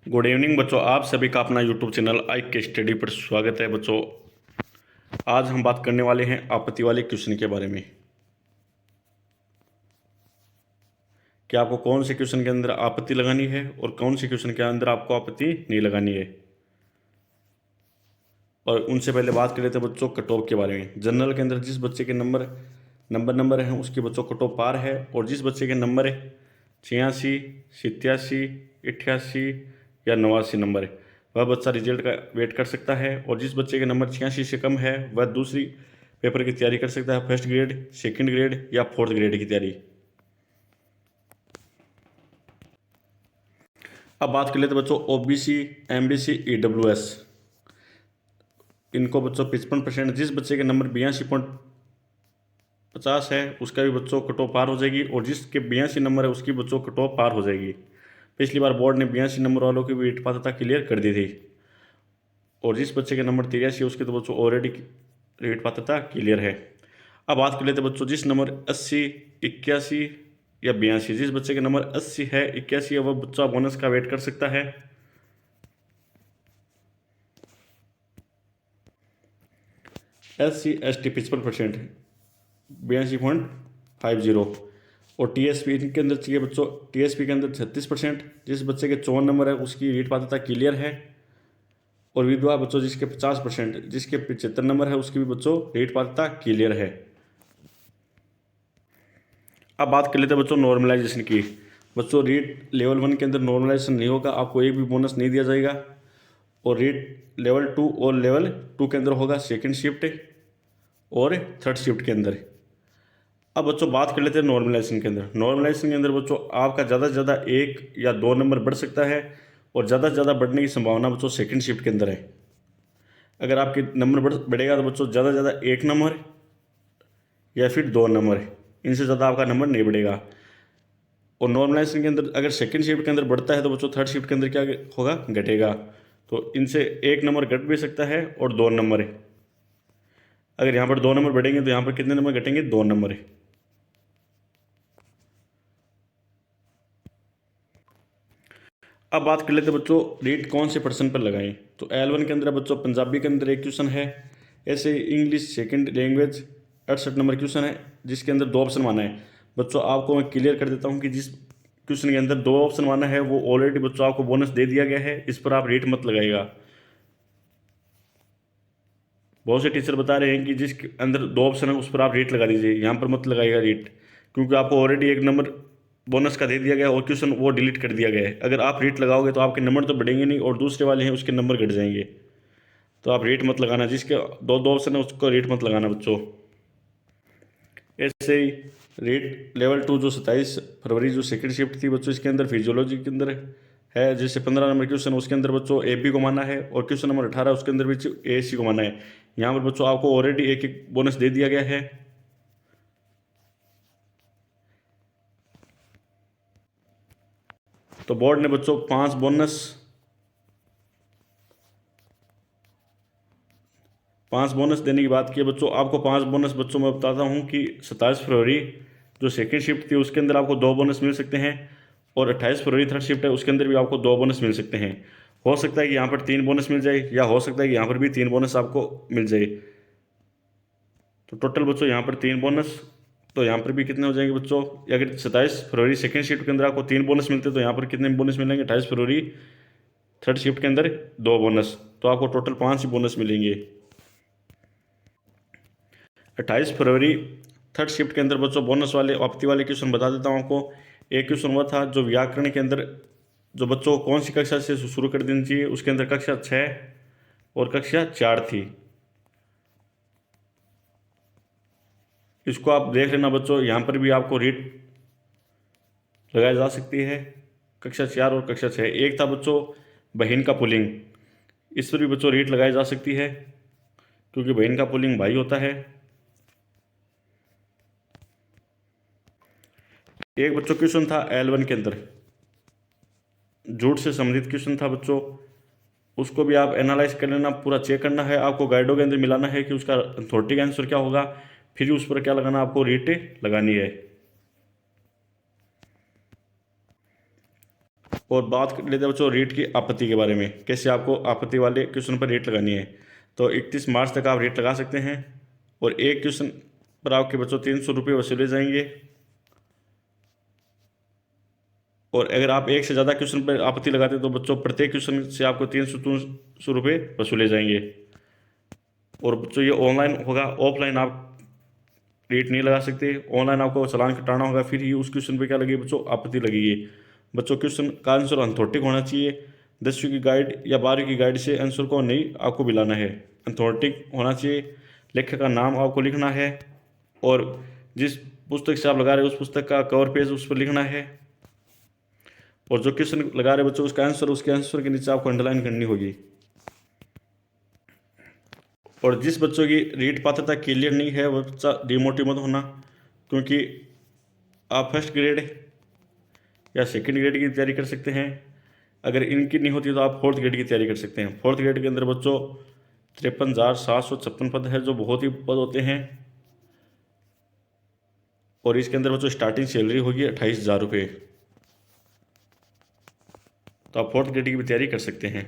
Good evening बच्चों, आप सभी का अपना यूट्यूब चैनल आई के स्टडी पर स्वागत है। बच्चों, आज हम बात करने वाले हैं आपत्ति वाले क्वेश्चन के बारे में कि आपको कौन से क्वेश्चन के अंदर आपत्ति लगानी है और कौन से क्वेश्चन के अंदर आपको आपत्ति नहीं लगानी है। और उनसे पहले बात कर लेते हैं बच्चों कट ऑफ के बारे में। जनरल के अंदर जिस बच्चे के नंबर हैं उसके बच्चों कट ऑफ पार है, और जिस बच्चे के नंबर है 86, 87, 88 या 89 नंबर है, वह बच्चा रिजल्ट का वेट कर सकता है। और जिस बच्चे के नंबर 86 से कम है वह दूसरी पेपर की तैयारी कर सकता है, फर्स्ट ग्रेड, सेकंड ग्रेड या फोर्थ ग्रेड की तैयारी। अब बात कर लेते बच्चों ओबीसी, एमबीसी, ईडब्ल्यूएस। इनको बच्चों 55%, जिस बच्चे के नंबर 82.50 है उसका भी बच्चों कट ऑफ पार हो जाएगी, और जिसके 82 नंबर है उसकी बच्चों कट ऑफ पार हो जाएगी। पिछली बार बोर्ड ने 82 नंबर वालों की भी रीट पात्रता क्लियर कर दी थी, और जिस बच्चे के नंबर 83 उसके तो बच्चों ऑलरेडी रीट पात्रता क्लियर है। अब बात कर लेते बच्चों जिस नंबर 80, 81 या 82, जिस बच्चे के नंबर 80 है, 81 है, वह बच्चा बोनस का वेट कर सकता है। SC ST 55%, 82.50। और TSP इनके अंदर चाहिए बच्चों, TSP के अंदर 36%, जिस बच्चे के 54 नंबर है उसकी रीट पात्रता क्लियर है। और विधवा बच्चों जिसके 50%, जिसके 75 नंबर है उसकी भी बच्चों रीट पात्रता क्लियर है। अब बात कर लेते हैं बच्चों नॉर्मलाइजेशन की। बच्चों रीट लेवल 1 के अंदर नॉर्मलाइजेशन नहीं होगा, आपको एक भी बोनस नहीं दिया जाएगा। और रीट लेवल 2 और लेवल 2 के अंदर होगा सेकंड शिफ्ट और थर्ड शिफ्ट के अंदर। अब बच्चों बात कर लेते हैं नॉर्मलाइजेशन के अंदर। नॉर्मलाइजेशन के अंदर बच्चों आपका ज़्यादा से ज़्यादा 1 या 2 नंबर बढ़ सकता है, और ज़्यादा से ज़्यादा बढ़ने की संभावना बच्चों सेकंड शिफ्ट के अंदर है। अगर आपके नंबर बढ़ेगा तो बच्चों ज़्यादा से ज़्यादा 1 नंबर या फिर 2 नंबर, इनसे ज़्यादा आपका नंबर नहीं बढ़ेगा। और नॉर्मलाइजेशन के अंदर अगर सेकंड शिफ्ट के अंदर बढ़ता है तो बच्चों थर्ड शिफ्ट के अंदर क्या होगा, घटेगा। तो इनसे 1 नंबर घट भी सकता है और 2 नंबर है। अगर यहाँ पर 2 नंबर बढ़ेंगे तो यहाँ पर कितने नंबर घटेंगे, 2 नंबर है। अब बात कर लेते हैं बच्चों रीट कौन से पर्सन पर लगाएं। तो L1 के अंदर बच्चों पंजाबी के अंदर एक क्वेश्चन है, ऐसे English second language 68 number question है, जिसके अंदर 2 ऑप्शन माना है। बच्चों आपको मैं क्लियर कर देता हूं कि जिस क्वेश्चन के अंदर 2 ऑप्शन माना है वो ऑलरेडी बच्चों आपको बोनस दे दिया गया है, इस पर आप रेट मत लगाइएगा। बहुत से टीचर बता रहे हैं कि जिसके अंदर 2 ऑप्शन है उस पर आप रेट लगा दीजिए, यहाँ पर मत लगाइएगा रेट, क्योंकि आपको ऑलरेडी 1 नंबर बोनस का दे दिया गया और क्वेश्चन वो डिलीट कर दिया गया है। अगर आप रेट लगाओगे तो आपके नंबर तो बढ़ेंगे नहीं, और दूसरे वाले हैं उसके नंबर घट जाएंगे। तो आप रेट मत लगाना, जिसके दो दो ऑप्शन है उसको रेट मत लगाना बच्चों। ऐसे ही रेट लेवल 2 जो 27 फरवरी जो सेकंड शिफ्ट थी बच्चों, इसके अंदर फिजियोलॉजी के अंदर है, जैसे 15 नंबर क्वेश्चन उसके अंदर बच्चों AB को माना है, और क्वेश्चन नंबर 18 उसके अंदर बच्चों ASC को माना है। यहाँ पर बच्चों आपको ऑलरेडी एक एक बोनस दे दिया गया है। तो बोर्ड ने बच्चों 5 बोनस देने की बात की है बच्चों। आपको 5 बोनस बच्चों मैं बताता हूँ कि 27 फरवरी जो सेकेंड शिफ्ट थी उसके अंदर आपको 2 बोनस मिल सकते हैं, और 28 फरवरी थर्ड शिफ्ट है उसके अंदर भी आपको 2 बोनस मिल सकते हैं। हो सकता है कि यहाँ पर 3 बोनस मिल जाए, या हो सकता है कि यहाँ पर भी 3 बोनस आपको मिल जाए। तो टोटल बच्चों यहाँ पर 3 बोनस, तो यहाँ पर भी कितने हो जाएंगे बच्चों। अगर 27 फरवरी सेकेंड शिफ्ट के अंदर आपको 3 बोनस मिलते हैं तो यहाँ पर कितने बोनस मिलेंगे, 28 फरवरी थर्ड शिफ्ट के अंदर 2 बोनस, तो आपको टोटल 5 ही बोनस मिलेंगे। 28 फरवरी थर्ड शिफ्ट के अंदर बच्चों बोनस वाले आपत्ति वाले क्वेश्चन बता देता हूँ आपको। एक क्वेश्चन हुआ था जो व्याकरण के अंदर, जो बच्चों को कौन सी कक्षा से शुरू कर देनी चाहिए, उसके अंदर कक्षा 6 और कक्षा 4 थी। इसको आप देख लेना बच्चों, यहाँ पर भी आपको रीट लगाई जा सकती है, कक्षा 4 और कक्षा 6। एक था बच्चों बहन का पुल्लिंग, इस पर भी बच्चों रीट लगाई जा सकती है, क्योंकि बहन का पुल्लिंग भाई होता है। एक बच्चों क्वेश्चन था L1 के अंदर झूठ से संबंधित क्वेश्चन था बच्चों, उसको भी आप एनालाइज कर लेना, पूरा चेक करना है आपको, गाइडों के अंदर मिलाना है कि उसका अथॉरिटी का आंसर क्या होगा, फिर उस पर क्या लगाना, आपको रीट लगानी है। और बात कर लेते हैं बच्चों रीट की आपत्ति के बारे में, कैसे आपको आपत्ति वाले क्वेश्चन पर रेट लगानी है। तो 31 मार्च तक आप रेट लगा सकते हैं और एक क्वेश्चन पर आपके बच्चों 300 रुपये वसूले जाएंगे। और अगर आप एक से ज़्यादा क्वेश्चन पर आपत्ति लगाते हैं तो बच्चों प्रत्येक क्वेश्चन से आपको 300 रुपये वसूले जाएंगे। और बच्चों ये ऑनलाइन होगा, ऑफलाइन आप रेट नहीं लगा सकते। ऑनलाइन आपको चालान कटाना होगा, फिर ही उस क्वेश्चन पे क्या लगेगी बच्चों, आपत्ति लगेगी। बच्चों क्वेश्चन का आंसर अथॉरिटिक होना चाहिए। 10वीं की गाइड या 12वीं की गाइड से आंसर को नहीं आपको मिलाना है, अथॉरिटिक होना चाहिए। लेखक का नाम आपको लिखना है और जिस पुस्तक से आप लगा रहे हैं उस पुस्तक का कवर पेज उस पर लिखना है। और जो क्वेश्चन लगा रहे बच्चों उसका आंसर, उसके आंसर के नीचे आपको अंडरलाइन करनी होगी। और जिस बच्चों की रीट पात्रता क्लियर नहीं है वह बच्चा डिमोटिव मत होना, क्योंकि आप फर्स्ट ग्रेड या सेकंड ग्रेड की तैयारी कर सकते हैं। अगर इनकी नहीं होती तो आप फोर्थ ग्रेड की तैयारी कर सकते हैं। फोर्थ ग्रेड के अंदर बच्चों 53,756 पद है, जो बहुत ही पद होते हैं। और इसके अंदर बच्चों स्टार्टिंग सैलरी होगी 28,000 रुपये। तो आप फोर्थ ग्रेड की भी तैयारी कर सकते हैं।